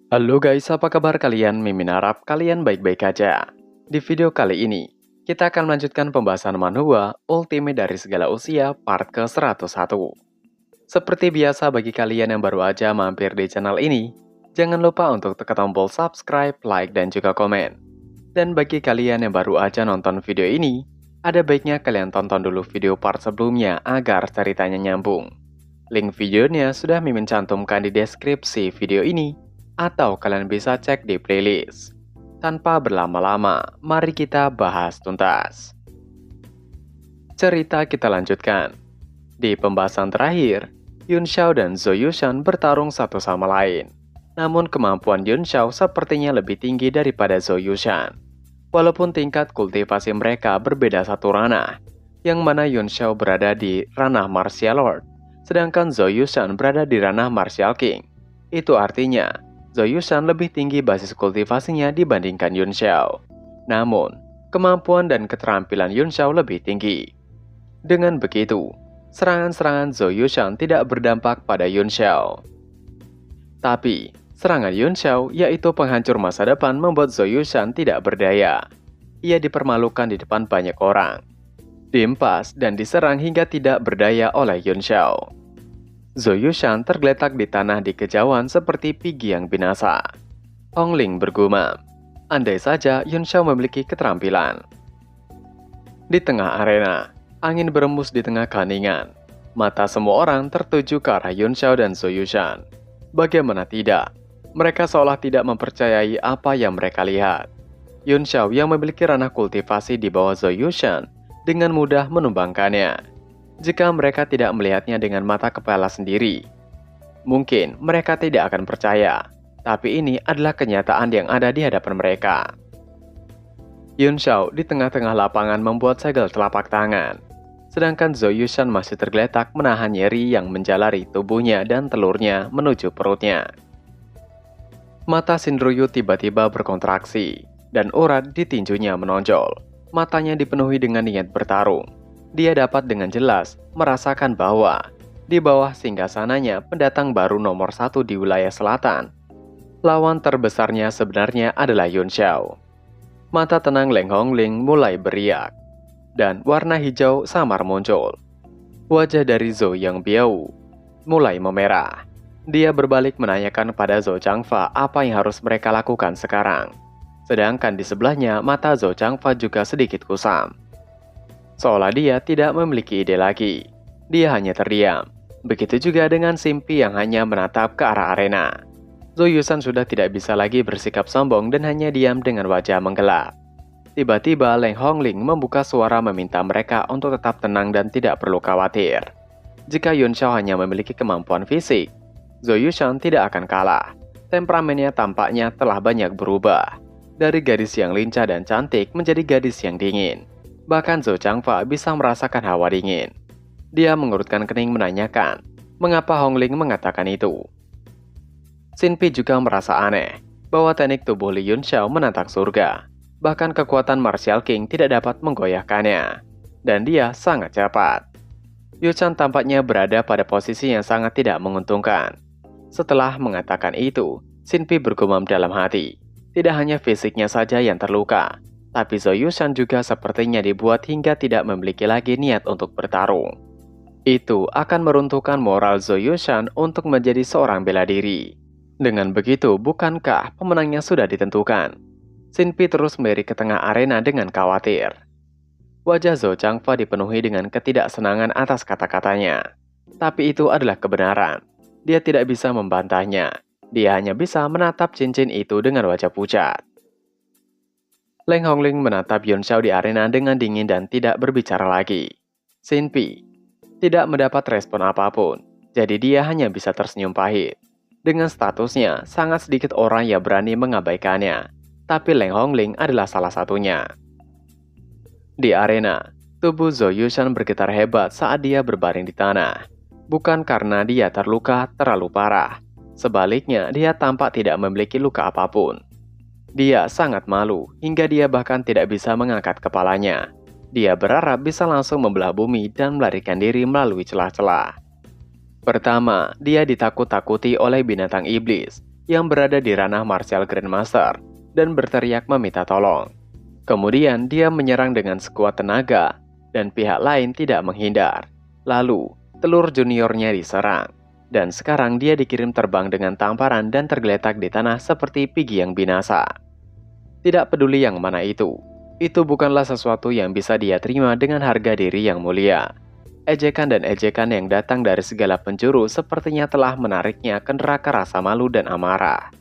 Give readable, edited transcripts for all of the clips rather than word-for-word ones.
Halo guys, apa kabar kalian? Mimin harap kalian baik-baik aja. Di video kali ini, kita akan melanjutkan pembahasan manhwa Ultimate dari Segala Usia part ke-101. Seperti biasa bagi kalian yang baru aja mampir di channel ini, jangan lupa untuk tekan tombol subscribe, like, dan juga komen. Dan bagi kalian yang baru aja nonton video ini, ada baiknya kalian tonton dulu video part sebelumnya agar ceritanya nyambung. Link videonya sudah Mimin cantumkan di deskripsi video ini, atau kalian bisa cek di playlist. Tanpa berlama-lama, mari kita bahas tuntas. Cerita kita lanjutkan. Di pembahasan terakhir, Yun Xiao dan Zhou Yushan bertarung satu sama lain. Namun kemampuan Yun Xiao sepertinya lebih tinggi daripada Zhou Yushan. Walaupun tingkat kultivasi mereka berbeda satu ranah, yang mana Yun Xiao berada di ranah Martial Lord, sedangkan Zhou Yushan berada di ranah Martial King. Itu artinya, Zhou Yushan lebih tinggi basis kultivasinya dibandingkan Yun Xiao. Namun, kemampuan dan keterampilan Yun Xiao lebih tinggi. Dengan begitu, serangan-serangan Zhou Yushan tidak berdampak pada Yun Xiao. Tapi, serangan Yun Xiao, yaitu penghancur masa depan, membuat Zhou Yushan tidak berdaya. Ia dipermalukan di depan banyak orang, diempas dan diserang hingga tidak berdaya oleh Yun Xiao. Zhou Yushan tergeletak di tanah di kejauhan seperti pigi yang binasa. Hong Ling bergumam, andai saja Yun Xiao memiliki keterampilan. Di tengah arena, angin berembus di tengah keheningan. Mata semua orang tertuju ke arah Yun Xiao dan Zhou Yushan. Bagaimana tidak? Mereka seolah tidak mempercayai apa yang mereka lihat. Yun Xiao yang memiliki ranah kultivasi di bawah Zhou Yushan dengan mudah menumbangkannya. Jika mereka tidak melihatnya dengan mata kepala sendiri, mungkin mereka tidak akan percaya, tapi ini adalah kenyataan yang ada di hadapan mereka. Yun Xiao di tengah-tengah lapangan membuat segel telapak tangan, sedangkan Zhou Yushan masih tergeletak menahan nyeri yang menjalari tubuhnya dan telurnya menuju perutnya. Mata Shinryu tiba-tiba berkontraksi, dan urat di tinjunya menonjol. Matanya dipenuhi dengan niat bertarung. Dia dapat dengan jelas merasakan bahwa di bawah singgasananya pendatang baru nomor 1 di wilayah selatan, lawan terbesarnya sebenarnya adalah Yun Xiao. Mata tenang Leng Hongling mulai beriak, dan warna hijau samar muncul. Wajah dari Zhou Yang Biao mulai memerah. Dia berbalik menanyakan pada Zhou Changfa apa yang harus mereka lakukan sekarang. Sedangkan di sebelahnya mata Zhou Changfa juga sedikit kusam. Seolah dia tidak memiliki ide lagi. Dia hanya terdiam. Begitu juga dengan Simpi yang hanya menatap ke arah arena. Zhou Yushan sudah tidak bisa lagi bersikap sombong dan hanya diam dengan wajah menggelap. Tiba-tiba Leng Hongling membuka suara meminta mereka untuk tetap tenang dan tidak perlu khawatir. Jika Yun Xiao hanya memiliki kemampuan fisik, Zhou Yushan tidak akan kalah. Temperamennya tampaknya telah banyak berubah. Dari gadis yang lincah dan cantik menjadi gadis yang dingin. Bahkan Zhou Changfa bisa merasakan hawa dingin. Dia mengerutkan kening menanyakan, mengapa Hong Ling mengatakan itu. Sinpi juga merasa aneh, bahwa teknik tubuh Li Yun Xiao menantang surga. Bahkan kekuatan Martial King tidak dapat menggoyahkannya. Dan dia sangat cepat. Yushan tampaknya berada pada posisi yang sangat tidak menguntungkan. Setelah mengatakan itu, Sinpi bergumam dalam hati. Tidak hanya fisiknya saja yang terluka, tapi Zhou Yushan juga sepertinya dibuat hingga tidak memiliki lagi niat untuk bertarung. Itu akan meruntuhkan moral Zhou Yushan untuk menjadi seorang bela diri. Dengan begitu, bukankah pemenangnya sudah ditentukan? Sinpi terus melirik ke tengah arena dengan khawatir. Wajah Zhou Changfa dipenuhi dengan ketidaksenangan atas kata-katanya. Tapi itu adalah kebenaran. Dia tidak bisa membantahnya. Dia hanya bisa menatap cincin itu dengan wajah pucat. Leng Hongling menatap Yun Xiao di arena dengan dingin dan tidak berbicara lagi. Sinpi tidak mendapat respon apapun, jadi dia hanya bisa tersenyum pahit. Dengan statusnya, sangat sedikit orang yang berani mengabaikannya, tapi Leng Hongling adalah salah satunya. Di arena, tubuh Zhou Yushan bergetar hebat saat dia berbaring di tanah. Bukan karena dia terluka terlalu parah, sebaliknya dia tampak tidak memiliki luka apapun. Dia sangat malu, hingga dia bahkan tidak bisa mengangkat kepalanya. Dia berharap bisa langsung membelah bumi dan melarikan diri melalui celah-celah. Pertama, dia ditakut-takuti oleh binatang iblis, yang berada di ranah martial Grandmaster dan berteriak meminta tolong. Kemudian dia menyerang dengan sekuat tenaga dan pihak lain tidak menghindar. Lalu, telur juniornya diserang. Dan sekarang dia dikirim terbang dengan tamparan dan tergeletak di tanah seperti Piggy yang binasa. Tidak peduli yang mana itu bukanlah sesuatu yang bisa dia terima dengan harga diri yang mulia. Ejekan dan ejekan yang datang dari segala penjuru sepertinya telah menariknya ke neraka rasa malu dan amarah.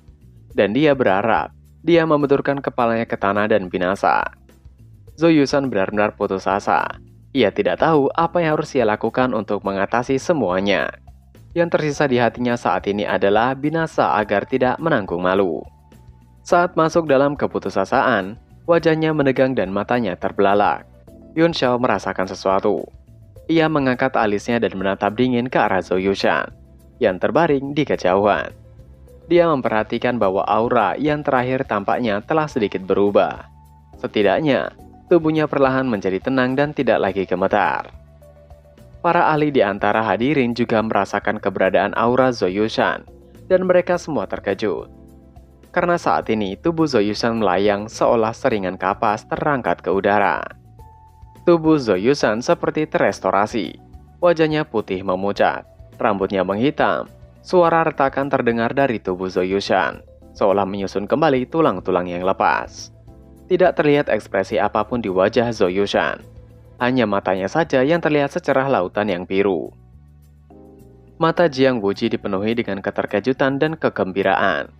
Dan dia berharap dia membenturkan kepalanya ke tanah dan binasa. Zhou Yushan benar-benar putus asa. Ia tidak tahu apa yang harus ia lakukan untuk mengatasi semuanya. Yang tersisa di hatinya saat ini adalah binasa agar tidak menanggung malu. Saat masuk dalam keputusasaan, wajahnya menegang dan matanya terbelalak. Yun Xiao merasakan sesuatu. Ia mengangkat alisnya dan menatap dingin ke arah Zhou Yushan yang terbaring di kejauhan. Dia memperhatikan bahwa aura yang terakhir tampaknya telah sedikit berubah. Setidaknya, tubuhnya perlahan menjadi tenang dan tidak lagi gemetar. Para ahli di antara hadirin juga merasakan keberadaan aura Zhou Yushan, dan mereka semua terkejut. Karena saat ini tubuh Zhou Yushan melayang seolah seringan kapas terangkat ke udara. Tubuh Zhou Yushan seperti terestorasi. Wajahnya putih memucat, rambutnya menghitam. Suara retakan terdengar dari tubuh Zhou Yushan, seolah menyusun kembali tulang-tulang yang lepas. Tidak terlihat ekspresi apapun di wajah Zhou Yushan. Hanya matanya saja yang terlihat secerah lautan yang biru. Mata Jiang Wuji dipenuhi dengan keterkejutan dan kegembiraan.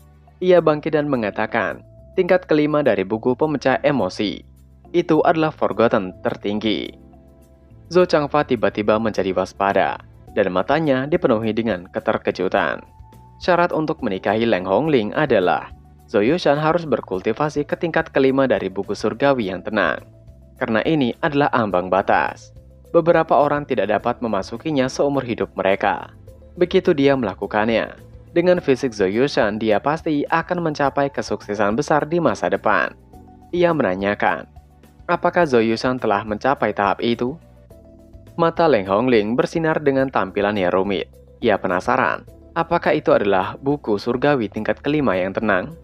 Ia bangkit dan mengatakan, tingkat kelima dari buku pemecah emosi. Itu adalah Forgotten tertinggi. Zhou Changfa tiba-tiba menjadi waspada, dan matanya dipenuhi dengan keterkejutan. Syarat untuk menikahi Leng Hongling adalah Zhou Yushan harus berkultivasi ke tingkat kelima dari buku surgawi yang tenang. Karena ini adalah ambang batas. Beberapa orang tidak dapat memasukinya seumur hidup mereka. Begitu dia melakukannya, dengan fisik Zhou Yushan dia pasti akan mencapai kesuksesan besar di masa depan. Ia menanyakan, apakah Zhou Yushan telah mencapai tahap itu? Mata Leng Hongling bersinar dengan tampilan yang rumit. Ia penasaran, apakah itu adalah buku surgawi tingkat kelima yang tenang?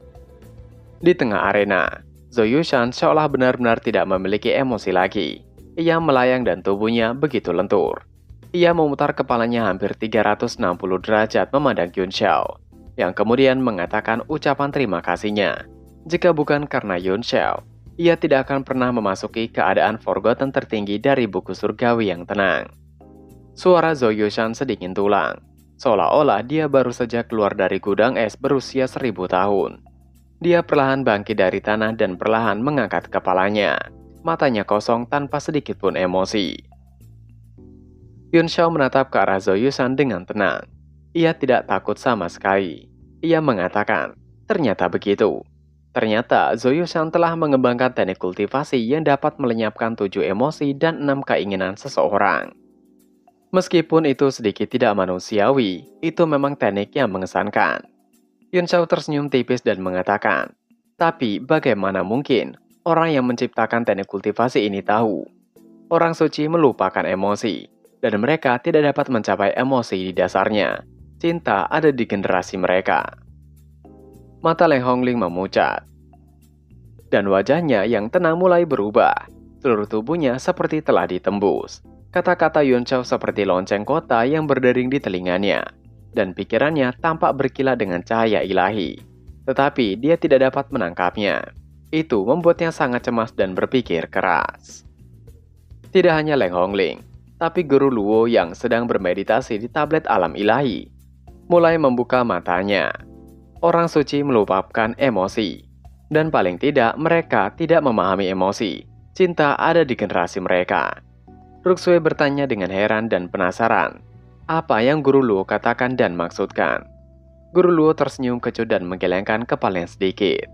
Di tengah arena, Zhou Yushan seolah benar-benar tidak memiliki emosi lagi. Ia melayang dan tubuhnya begitu lentur. Ia memutar kepalanya hampir 360 derajat memandang Yun Xiao, yang kemudian mengatakan ucapan terima kasihnya. Jika bukan karena Yun Xiao, ia tidak akan pernah memasuki keadaan Forgotten tertinggi dari buku surgawi yang tenang. Suara Zhou Yushan sedingin tulang, seolah-olah dia baru saja keluar dari gudang es berusia 1000 tahun. Dia perlahan bangkit dari tanah dan perlahan mengangkat kepalanya. Matanya kosong tanpa sedikit pun emosi. Yun Xiao menatap ke arah Zhou Yushan dengan tenang. Ia tidak takut sama sekali. Ia mengatakan, ternyata begitu. Ternyata Zhou Yushan telah mengembangkan teknik kultivasi yang dapat melenyapkan 7 emosi dan 6 keinginan seseorang. Meskipun itu sedikit tidak manusiawi, itu memang teknik yang mengesankan. Yun Xiao tersenyum tipis dan mengatakan, tapi bagaimana mungkin orang yang menciptakan teknik kultivasi ini tahu? Orang suci melupakan emosi, dan mereka tidak dapat mencapai emosi di dasarnya. Cinta ada di generasi mereka. Mata Leng Hongling memucat, dan wajahnya yang tenang mulai berubah. Seluruh tubuhnya seperti telah ditembus. Kata-kata Yun Xiao seperti lonceng kota yang berdering di telinganya. Dan pikirannya tampak berkilat dengan cahaya ilahi. Tetapi dia tidak dapat menangkapnya. Itu membuatnya sangat cemas dan berpikir keras. Tidak hanya Leng Hongling, tapi Guru Luo yang sedang bermeditasi di tablet alam ilahi mulai membuka matanya. Orang suci melupakan emosi. Dan paling tidak mereka tidak memahami emosi. Cinta ada di generasi mereka. Ruxue bertanya dengan heran dan penasaran. Apa yang Guru Luo katakan dan maksudkan? Guru Luo tersenyum kecut dan menggelengkan kepalanya sedikit.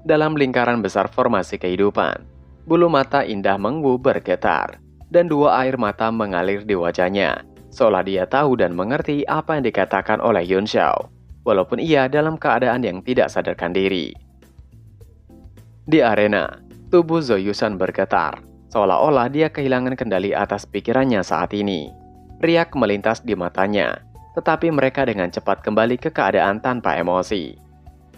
Dalam lingkaran besar formasi kehidupan, bulu mata indah Mengwu bergetar, dan 2 air mata mengalir di wajahnya, seolah dia tahu dan mengerti apa yang dikatakan oleh Yun Xiao, walaupun ia dalam keadaan yang tidak sadarkan diri. Di arena, tubuh Zhou Yushan bergetar, seolah-olah dia kehilangan kendali atas pikirannya saat ini. Riak melintas di matanya, tetapi mereka dengan cepat kembali ke keadaan tanpa emosi.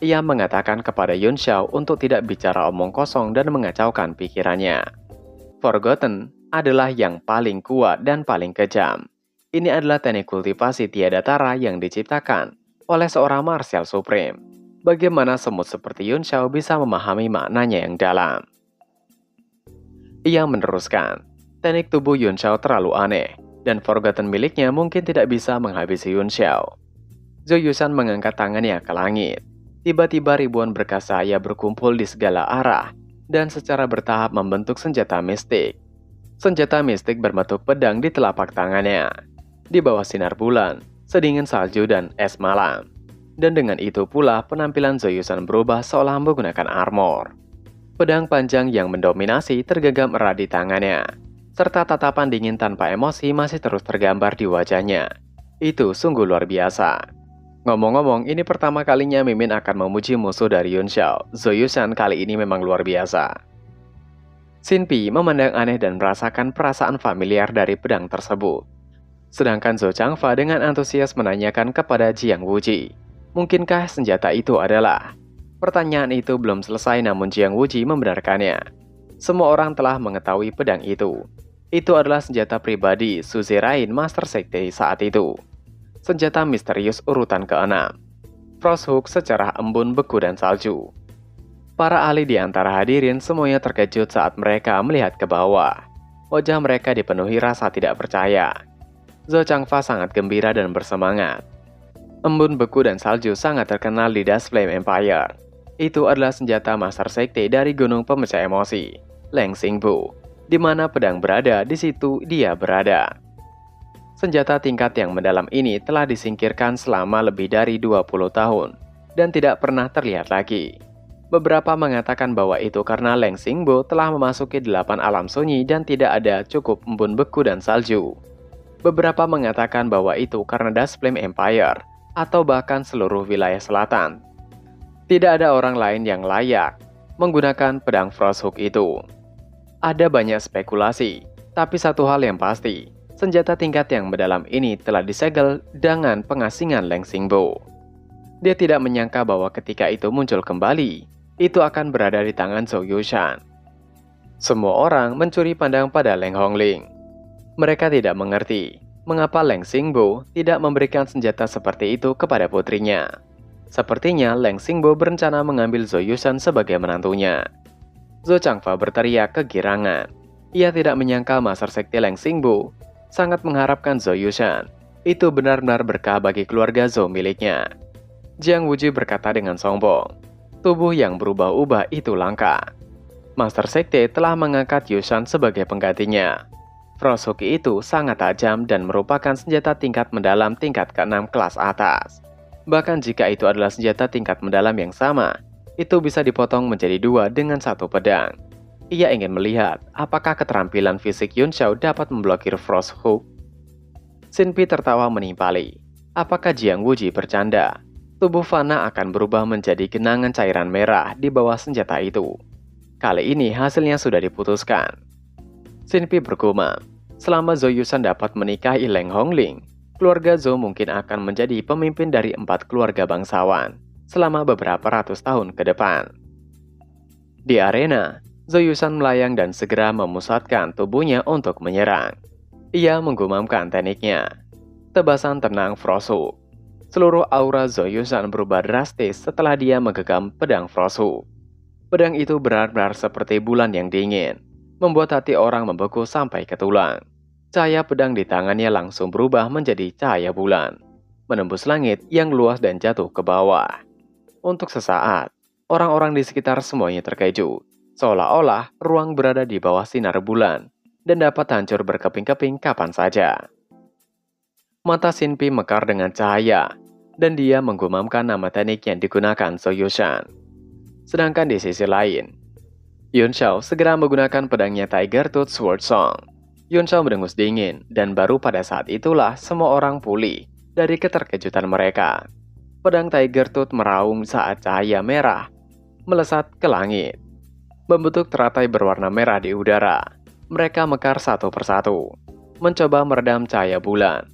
Ia mengatakan kepada Yun Xiao untuk tidak bicara omong kosong dan mengacaukan pikirannya. Forgotten adalah yang paling kuat dan paling kejam. Ini adalah teknik kultivasi tiada tara yang diciptakan oleh seorang martial supreme. Bagaimana semut seperti Yun Xiao bisa memahami maknanya yang dalam? Ia meneruskan, teknik tubuh Yun Xiao terlalu aneh, dan Forgotten miliknya mungkin tidak bisa menghabisi Yun Xiao. Zhou Yushan mengangkat tangannya ke langit. Tiba-tiba ribuan berkas cahaya berkumpul di segala arah, dan secara bertahap membentuk senjata mistik. Senjata mistik berbentuk pedang di telapak tangannya. Di bawah sinar bulan, sedingin salju dan es malam. Dan dengan itu pula penampilan Zhou Yushan berubah seolah menggunakan armor. Pedang panjang yang mendominasi tergenggam erat di tangannya, serta tatapan dingin tanpa emosi masih terus tergambar di wajahnya. Itu sungguh luar biasa. Ngomong-ngomong, ini pertama kalinya Mimin akan memuji musuh dari Yun Xiao. Zhou Yushan kali ini memang luar biasa. Xin Pi memandang aneh dan merasakan perasaan familiar dari pedang tersebut. Sedangkan Zhou Changfa dengan antusias menanyakan kepada Jiang Wuji, mungkinkah senjata itu adalah? Pertanyaan itu belum selesai namun Jiang Wuji membenarkannya. Semua orang telah mengetahui pedang itu. Itu adalah senjata pribadi Suzerain Master Sekte saat itu. Senjata misterius urutan ke-6. Frost Hook secerah embun beku dan salju. Para ahli di antara hadirin semuanya terkejut saat mereka melihat ke bawah. Wajah mereka dipenuhi rasa tidak percaya. Zhou Changfa sangat gembira dan bersemangat. Embun beku dan salju sangat terkenal di Dust Flame Empire. Itu adalah senjata Master Sekte dari Gunung Pemecah Emosi, Leng Xingbu. Di mana pedang berada, di situ dia berada. Senjata tingkat yang mendalam ini telah disingkirkan selama lebih dari 20 tahun dan tidak pernah terlihat lagi. Beberapa mengatakan bahwa itu karena Leng Xingbu telah memasuki 8 alam sunyi dan tidak ada cukup embun beku dan salju. Beberapa mengatakan bahwa itu karena Dust Flame Empire atau bahkan seluruh wilayah selatan. Tidak ada orang lain yang layak menggunakan pedang Frost Hook itu. Ada banyak spekulasi, tapi satu hal yang pasti, senjata tingkat yang mendalam ini telah disegel dengan pengasingan Leng Xingbu. Dia tidak menyangka bahwa ketika itu muncul kembali, itu akan berada di tangan Zhou Yushan. Semua orang mencuri pandang pada Leng Hongling. Mereka tidak mengerti mengapa Leng Xingbu tidak memberikan senjata seperti itu kepada putrinya. Sepertinya Leng Xingbu berencana mengambil Zhou Yushan sebagai menantunya. Zhou Changfa berteriak kegirangan. Ia tidak menyangka Master Sekte Leng Xingbu sangat mengharapkan Zhou Yushan. Itu benar-benar berkah bagi keluarga Zhou miliknya. Jiang Wuji berkata dengan sombong, tubuh yang berubah-ubah itu langka. Master Sekte telah mengangkat Yushan sebagai penggantinya. Frost Hook itu sangat tajam dan merupakan senjata tingkat mendalam tingkat ke-6 kelas atas. Bahkan jika itu adalah senjata tingkat mendalam yang sama, itu bisa dipotong menjadi 2 dengan satu pedang. Ia ingin melihat apakah keterampilan fisik Yun Xiao dapat memblokir Frost Hook. Xin Pi tertawa menimpali. Apakah Jiang Wuji bercanda? Tubuh Fana akan berubah menjadi genangan cairan merah di bawah senjata itu. Kali ini hasilnya sudah diputuskan. Xin Pi bergumam, selama Zhou Yushan dapat menikahi Leng Hongling, keluarga Zhou mungkin akan menjadi pemimpin dari 4 keluarga bangsawan selama beberapa ratus tahun ke depan. Di arena, Zhou Yushan melayang dan segera memusatkan tubuhnya untuk menyerang. Ia menggumamkan tekniknya. Tebasan tenang Frost Hook. Seluruh aura Zhou Yushan berubah drastis setelah dia menggenggam pedang Frost Hook. Pedang itu benar-benar seperti bulan yang dingin, membuat hati orang membeku sampai ke tulang. Cahaya pedang di tangannya langsung berubah menjadi cahaya bulan, menembus langit yang luas dan jatuh ke bawah. Untuk sesaat, orang-orang di sekitar semuanya terkejut, seolah-olah ruang berada di bawah sinar bulan dan dapat hancur berkeping-keping kapan saja. Mata Xin Pi mekar dengan cahaya, dan dia menggumamkan nama teknik yang digunakan Zhou Yushan. Sedangkan di sisi lain, Yun Xiao segera menggunakan pedangnya Tiger Tooth Sword Song. Yun Xiao mendengus dingin, dan baru pada saat itulah semua orang pulih dari keterkejutan mereka. Pedang Tiger Tooth meraung saat cahaya merah melesat ke langit, membentuk teratai berwarna merah di udara. Mereka mekar satu persatu, mencoba meredam cahaya bulan.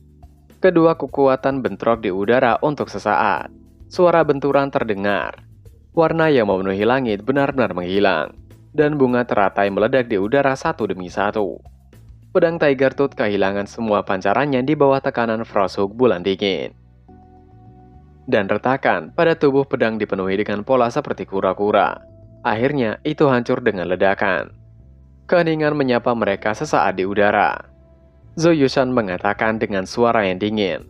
Kedua kekuatan bentrok di udara untuk sesaat. Suara benturan terdengar. Warna yang memenuhi langit benar-benar menghilang, dan bunga teratai meledak di udara satu demi satu. Pedang Tiger Tooth kehilangan semua pancarannya di bawah tekanan Frosthook bulan dingin. Dan retakan pada tubuh pedang dipenuhi dengan pola seperti kura-kura. Akhirnya itu hancur dengan ledakan. Keheningan menyapa mereka sesaat di udara. Zhou Yushan mengatakan dengan suara yang dingin.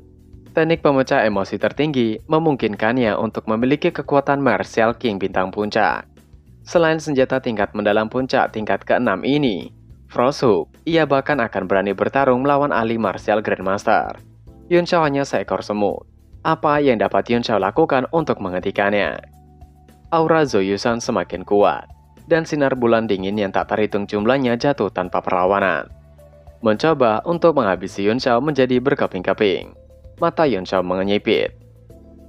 Teknik pemecah emosi tertinggi memungkinkannya untuk memiliki kekuatan Martial King bintang puncak. Selain senjata tingkat mendalam puncak tingkat ke-6 ini, Frosthook, ia bahkan akan berani bertarung melawan ahli Martial Grandmaster. Yun Shao hanya seekor semut. Apa yang dapat Yun Shao lakukan untuk menghentikannya? Aura Zhou Yushan semakin kuat, dan sinar bulan dingin yang tak terhitung jumlahnya jatuh tanpa perlawanan. Mencoba untuk menghabisi Yun Shao menjadi berkeping-keping. Mata Yun Shao menyipit.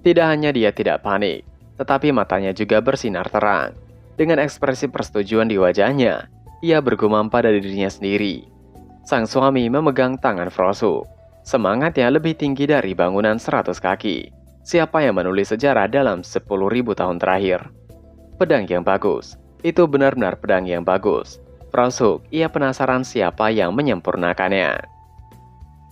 Tidak hanya dia tidak panik, tetapi matanya juga bersinar terang. Dengan ekspresi persetujuan di wajahnya, ia bergumam pada dirinya sendiri. Sang suami memegang tangan Frosthook. Semangatnya lebih tinggi dari bangunan 100 kaki. Siapa yang menulis sejarah dalam 10.000 tahun terakhir? Pedang yang bagus. Itu benar-benar pedang yang bagus. Frosthook, ia penasaran siapa yang menyempurnakannya.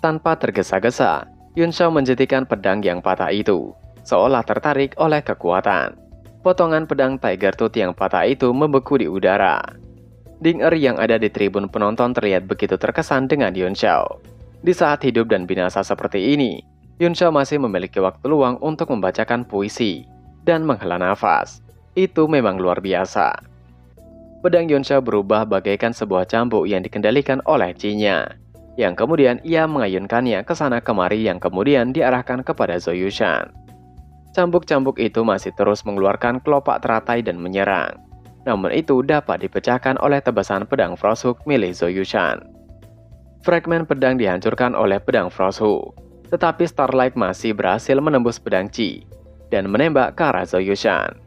Tanpa tergesa-gesa, Yun Shao menjentikan pedang yang patah itu, seolah tertarik oleh kekuatan. Potongan pedang Tiger Tooth yang patah itu membeku di udara. Ding-er yang ada di tribun penonton terlihat begitu terkesan dengan Yun Shao. Di saat hidup dan binasa seperti ini, Yun Shao masih memiliki waktu luang untuk membacakan puisi dan menghela nafas. Itu memang luar biasa. Pedang Yun Shao berubah bagaikan sebuah cambuk yang dikendalikan oleh Chi-nya, yang kemudian ia mengayunkannya ke sana kemari yang kemudian diarahkan kepada Zhou Yushan. Cambuk-cambuk itu masih terus mengeluarkan kelopak teratai dan menyerang. Namun itu dapat dipecahkan oleh tebasan pedang Frosthook milik Zhou Yushan. Fragmen pedang dihancurkan oleh pedang Frosthook, tetapi Starlight masih berhasil menembus pedang Chi dan menembak ke arah Zhou Yushan.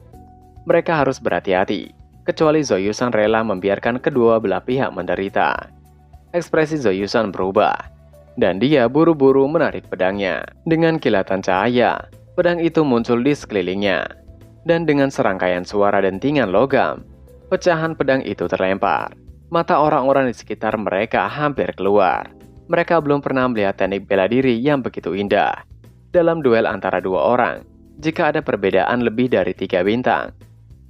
Mereka harus berhati-hati, kecuali Zhou Yushan rela membiarkan kedua belah pihak menderita. Ekspresi Zhou Yushan berubah, dan dia buru-buru menarik pedangnya. Dengan kilatan cahaya, pedang itu muncul di sekelilingnya, dan dengan serangkaian suara dentingan logam, pecahan pedang itu terlempar. Mata orang-orang di sekitar mereka hampir keluar. Mereka belum pernah melihat teknik bela diri yang begitu indah. Dalam duel antara dua orang, jika ada perbedaan lebih dari 3 bintang,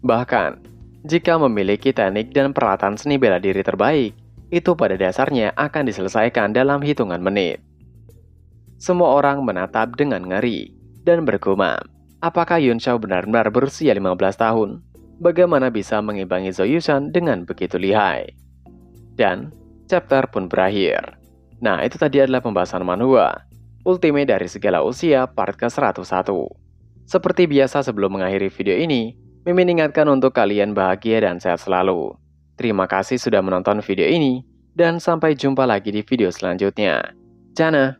bahkan jika memiliki teknik dan peralatan seni bela diri terbaik, itu pada dasarnya akan diselesaikan dalam hitungan menit. Semua orang menatap dengan ngeri dan bergumam, apakah Yun Shao benar-benar berusia 15 tahun? Bagaimana bisa mengimbangi Zhou Yushan dengan begitu lihai? Dan chapter pun berakhir. Nah, itu tadi adalah pembahasan manhwa Ultimate dari Segala Usia part ke-101. Seperti biasa sebelum mengakhiri video ini, Mimin ingatkan untuk kalian bahagia dan sehat selalu. Terima kasih sudah menonton video ini, dan sampai jumpa lagi di video selanjutnya. Jana!